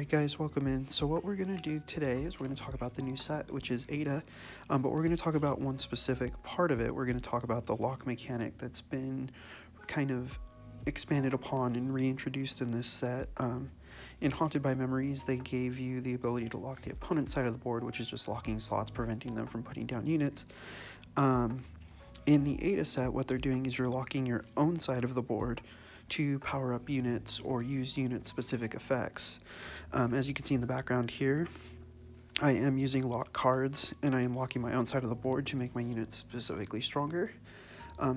Alright guys, welcome in. So what we're going to do today is we're going to talk about the new set, which is Ada, but we're going to talk about one specific part of it. We're going to talk about the lock mechanic that's been kind of expanded upon and reintroduced in this set. In Haunted by Memories, they gave you the ability to lock the opponent's side of the board, which is just locking slots, preventing them from putting down units. In the Ada set, what they're doing is you're locking your own side of the board to power up units or use unit-specific effects. As you can see in the background here, I am using lock cards, and I am locking my own side of the board to make my units specifically stronger.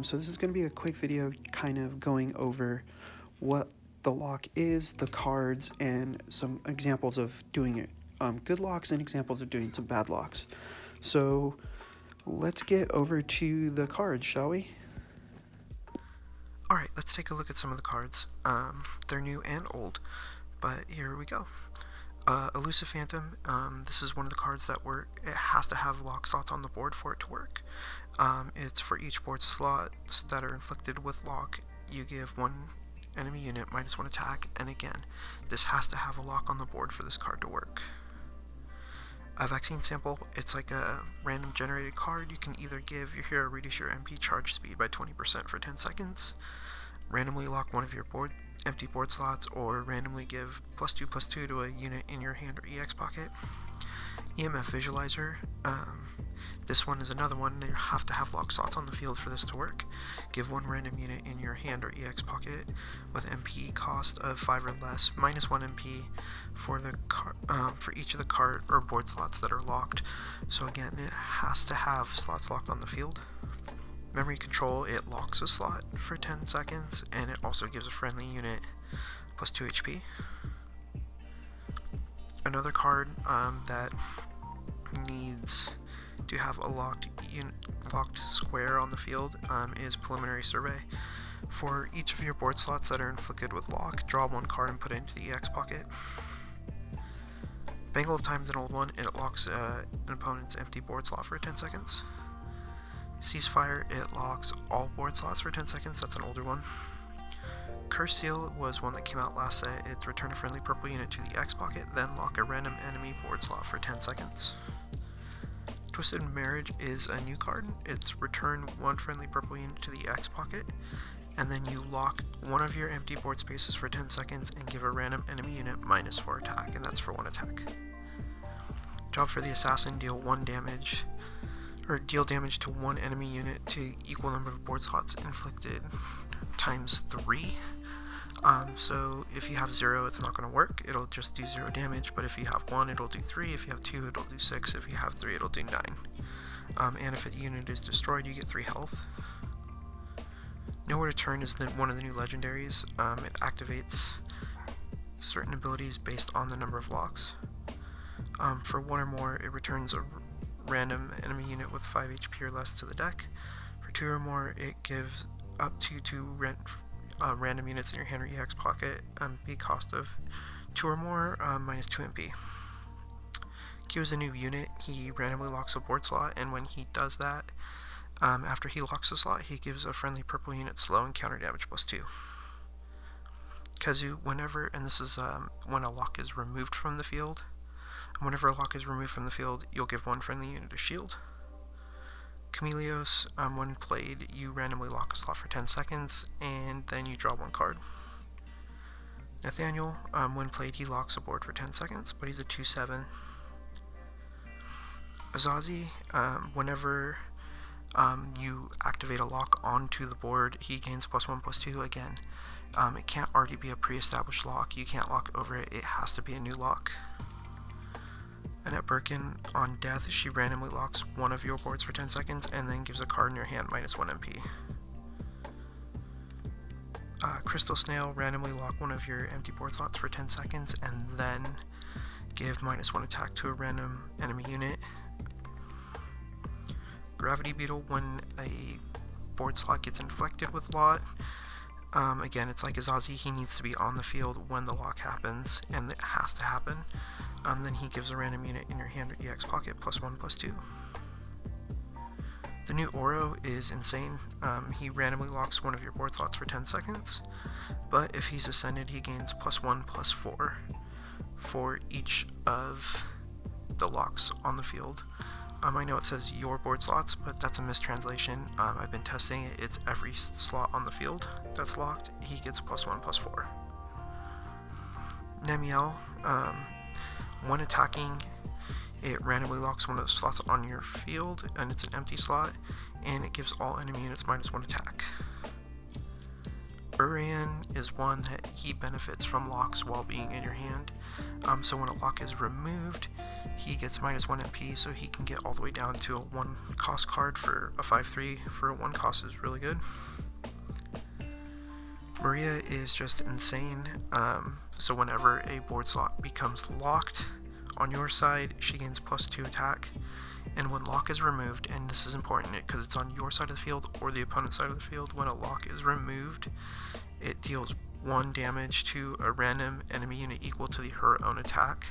So this is going to be a quick video kind of going over what the lock is, the cards, and some examples of doing it. Good locks and examples of doing some bad locks. So let's get over to the cards, shall we? Alright, let's take a look at some of the cards. They're new and old, but here we go. Elusive Phantom, this is one of the cards that it has to have lock slots on the board for it to work. It's for each board slots that are inflicted with lock, you give one enemy unit -1 attack, and again, this has to have a lock on the board for this card to work. A Vaccine Sample, it's like a random generated card. You can either give your hero reduce your MP charge speed by 20% for 10 seconds, randomly lock one of your empty board slots, or randomly give +2/+2 to a unit in your hand or EX pocket. EMF Visualizer, this one is another one. You have to have lock slots on the field for this to work. Give one random unit in your hand or EX pocket with MP cost of 5 or less, -1 MP for each of the card or board slots that are locked. So again, it has to have slots locked on the field. Memory Control, it locks a slot for 10 seconds, and it also gives a friendly unit +2 HP. Another card that needs to have a locked square on the field is Preliminary Survey. For each of your board slots that are inflicted with lock, draw one card and put it into the EX pocket. Bangle of Time is an old one. It locks an opponent's empty board slot for 10 seconds. Ceasefire, it locks all board slots for 10 seconds. That's an older one. Curse Seal was one that came out last set. It's return a friendly purple unit to the X pocket, then lock a random enemy board slot for 10 seconds. Twisted Marriage is a new card. It's return one friendly purple unit to the X pocket, and then you lock one of your empty board spaces for 10 seconds and give a random enemy unit -4 attack, and that's for 1 attack. Job for the Assassin, deal damage to one enemy unit to equal number of board slots inflicted ×3. So if you have 0, it's not going to work. It'll just do 0 damage, but if you have 1, it'll do 3. If you have 2, it'll do 6. If you have 3, it'll do 9. And if a unit is destroyed, you get 3 health. Nowhere to Turn is one of the new legendaries. It activates certain abilities based on the number of locks. For 1 or more, it returns a random enemy unit with 5 HP or less to the deck. For 2 or more, it gives up to 2 random units in your hand or EX pocket, MP cost of 2 or more, -2 MP. Q is a new unit. He randomly locks a board slot, and when he does that, after he locks the slot, he gives a friendly purple unit slow and counter damage +2. Kazu, and this is when a lock is removed from the field. Whenever a lock is removed from the field, you'll give one friendly unit a shield. Chameleos, when played, you randomly lock a slot for 10 seconds, and then you draw one card. Nathaniel, when played, he locks a board for 10 seconds, but he's a 2/7. Azazi, whenever you activate a lock onto the board, he gains +1/+2 again. It can't already be a pre-established lock. You can't lock over it. It has to be a new lock. Annette Birkin, on death, she randomly locks one of your boards for 10 seconds and then gives a card in your hand -1 MP. Crystal Snail, randomly lock one of your empty board slots for 10 seconds and then give -1 attack to a random enemy unit. Gravity Beetle, when a board slot gets inflected with lock, again, it's like Azazi, he needs to be on the field when the lock happens, and it has to happen. Then he gives a random unit in your hand or EX pocket +1/+2. The new Oro is insane. He randomly locks one of your board slots for 10 seconds, but if he's ascended, he gains +1/+4 for each of the locks on the field. I know it says your board slots, but that's a mistranslation. I've been testing it. It's every slot on the field that's locked. He gets +1/+4. Nemiel, when attacking, it randomly locks one of the slots on your field, and it's an empty slot, and it gives all enemy units -1 attack. Urian is one that he benefits from locks while being in your hand. So when a lock is removed, he gets -1 MP, so he can get all the way down to a 1 cost card for a 5/3 for a 1 cost is really good. Maria is just insane. So whenever a board slot becomes locked on your side, she gains +2 attack. And when lock is removed, and this is important because it's on your side of the field or the opponent's side of the field, when a lock is removed, it deals 1 damage to a random enemy unit equal to her own attack,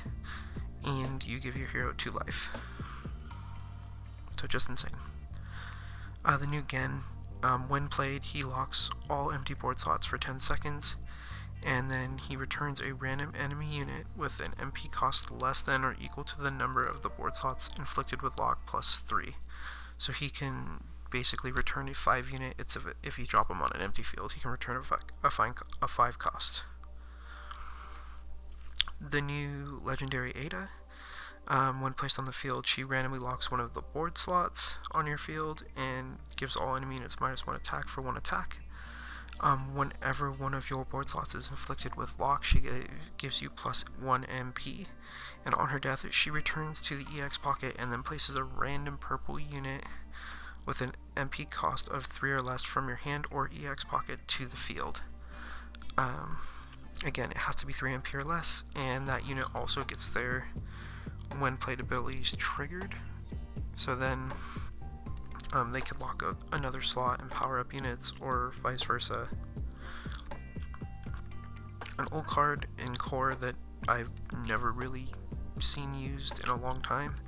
and you give your hero 2 life. So just insane. The new Gen, when played, he locks all empty board slots for 10 seconds, and then he returns a random enemy unit with an MP cost less than or equal to the number of the board slots inflicted with lock +3. So he can basically return a 5 unit. It's if you drop him on an empty field, he can return a 5 cost. The new legendary Ada, when placed on the field, she randomly locks one of the board slots on your field and gives all enemy units -1 attack for 1 attack. Whenever one of your board slots is inflicted with lock, she gives you +1 MP, and on her death, she returns to the EX pocket and then places a random purple unit with an MP cost of 3 or less from your hand or EX pocket to the field. Again, it has to be 3 MP or less, and that unit also gets there when played abilities triggered. So then they could lock another slot and power up units, or vice versa. An old card in core that I've never really seen used in a long time,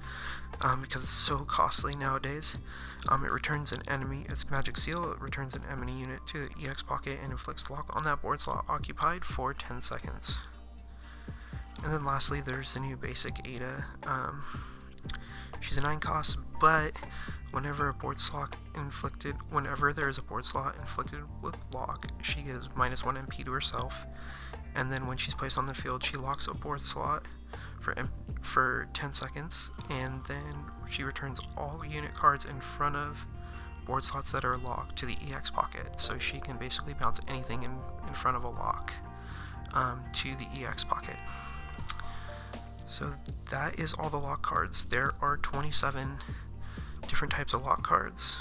because it's so costly nowadays. It returns an enemy, it's Magic Seal, it returns an enemy unit to the EX pocket and inflicts lock on that board slot occupied for 10 seconds. And then lastly, there's the new basic Ada. She's a 9 cost, but whenever there is a board slot inflicted with lock, she gives -1 MP to herself, and then when she's placed on the field, she locks a board slot for 10 seconds, and then she returns all unit cards in front of board slots that are locked to the EX pocket, so she can basically bounce anything in front of a lock to the EX pocket. So that is all the lock cards. There are 27 different types of lock cards,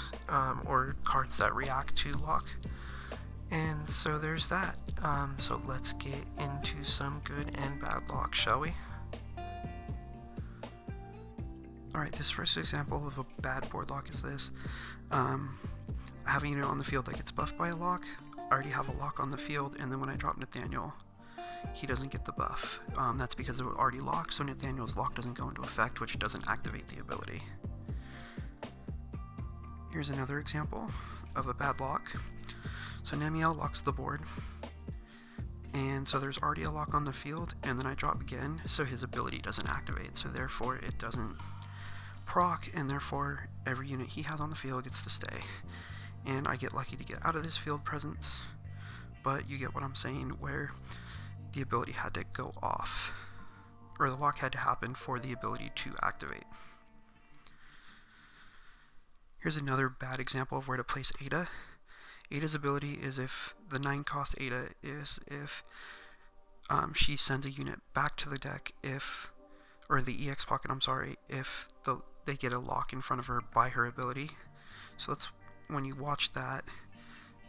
or cards that react to lock. And so there's that. So let's get into some good and bad lock, shall we? Alright, this first example of a bad board lock is this. I have a unit on the field that gets buffed by a lock. I already have a lock on the field, and then when I drop Nathaniel, he doesn't get the buff. That's because it was already locked, so Nathaniel's lock doesn't go into effect, which doesn't activate the ability. Here's another example of a bad lock. So Nemiel locks the board, and so there's already a lock on the field, and then I drop again, so his ability doesn't activate, so therefore it doesn't proc, and therefore every unit he has on the field gets to stay. And I get lucky to get out of this field presence, but you get what I'm saying, where the ability had to go off, or the lock had to happen for the ability to activate. Here's another bad example of where to place Ada. Ada's ability is if the 9 cost Ada is if she sends a unit back to the deck or the EX pocket, if they get a lock in front of her by her ability. So that's when you watch that,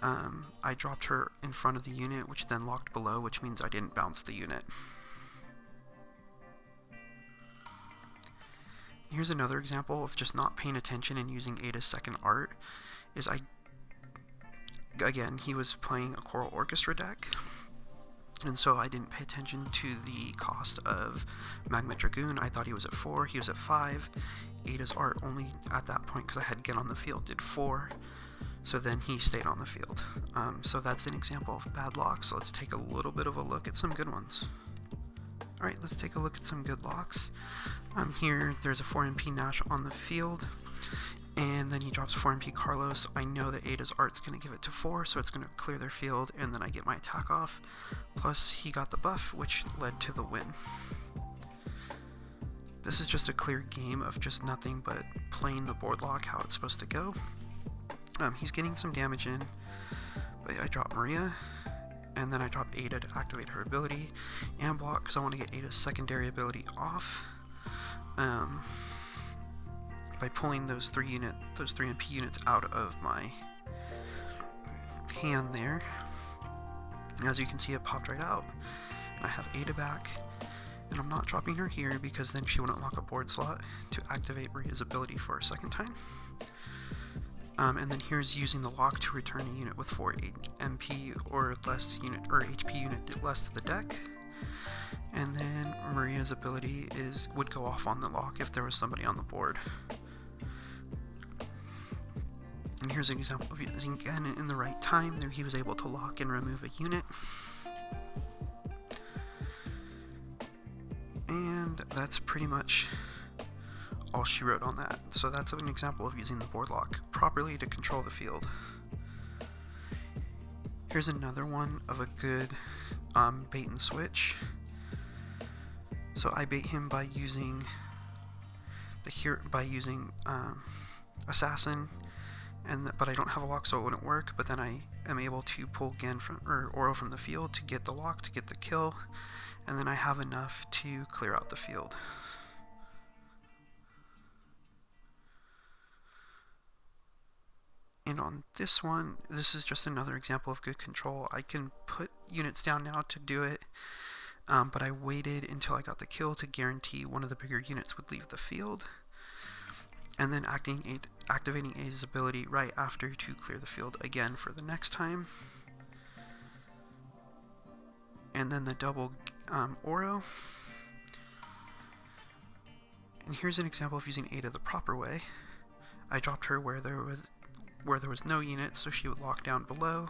I dropped her in front of the unit, which then locked below, which means I didn't bounce the unit. Here's another example of just not paying attention and using Ada's second art. Again, he was playing a choral orchestra deck, and so I didn't pay attention to the cost of Magma Dragoon. I thought he was at 4, he was at 5. Ada's art only at that point, because I had Get on the Field, did 4. So then he stayed on the field. So that's an example of bad locks. So let's take a little bit of a look at some good ones. Alright, let's take a look at some good locks. Here, there's a 4 MP Nash on the field, and then he drops 4 MP Carlos. I know that Ada's art's going to give it to 4, so it's going to clear their field, and then I get my attack off. Plus, he got the buff, which led to the win. This is just a clear game of just nothing but playing the board lock how it's supposed to go. He's getting some damage in, but I drop Maria, and then I drop Ada to activate her ability, and block because I want to get Ada's secondary ability off. By pulling those 3 MP units out of my hand there. And as you can see, it popped right out. And I have Ada back, and I'm not dropping her here because then she wouldn't lock a board slot to activate Maria's ability for a second time. And then here's using the lock to return a unit with 4 MP or less unit or HP unit less to the deck. And then Maria's ability would go off on the lock if there was somebody on the board. And here's an example of using again in the right time. There he was able to lock and remove a unit. And that's pretty much all she wrote on that. So that's an example of using the board lock properly to control the field. Here's another one of a good bait and switch. So I bait him by using Assassin, but I don't have a lock, so it wouldn't work. But then I am able to pull Gen or Oro from the field to get the lock, to get the kill, and then I have enough to clear out the field. And on this one, this is just another example of good control. I can put units down now to do it, but I waited until I got the kill to guarantee one of the bigger units would leave the field, and then activating Ada's ability right after to clear the field again for the next time. And then the double Oro. And here's an example of using Ada the proper way. I dropped her where there was no unit, so she would lock down below.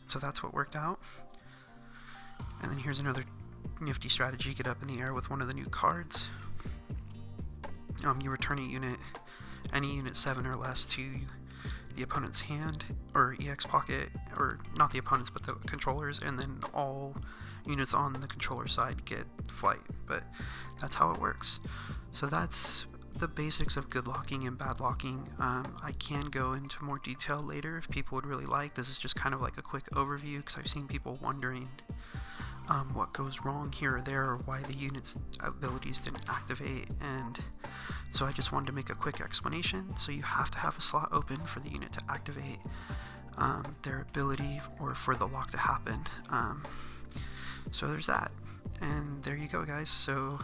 So that's what worked out. And then here's another nifty strategy: get up in the air with one of the new cards. You return a unit, any unit 7 or less, to the opponent's hand or EX pocket, or not the opponent's but the controller's, and then all units on the controller side get flight. But that's how it works. So that's the basics of good locking and bad locking. I can go into more detail later if people would really like. This is just kind of like a quick overview because I've seen people wondering what goes wrong here or there, or why the unit's abilities didn't activate, and so I just wanted to make a quick explanation. So you have to have a slot open for the unit to activate their ability or for the lock to happen. So there's that, and there you go, guys. So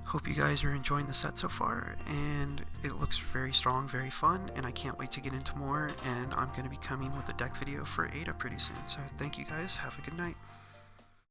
hope you guys are enjoying the set so far, and it looks very strong, very fun, and I can't wait to get into more, and I'm going to be coming with a deck video for Ada pretty soon. So thank you guys, have a good night.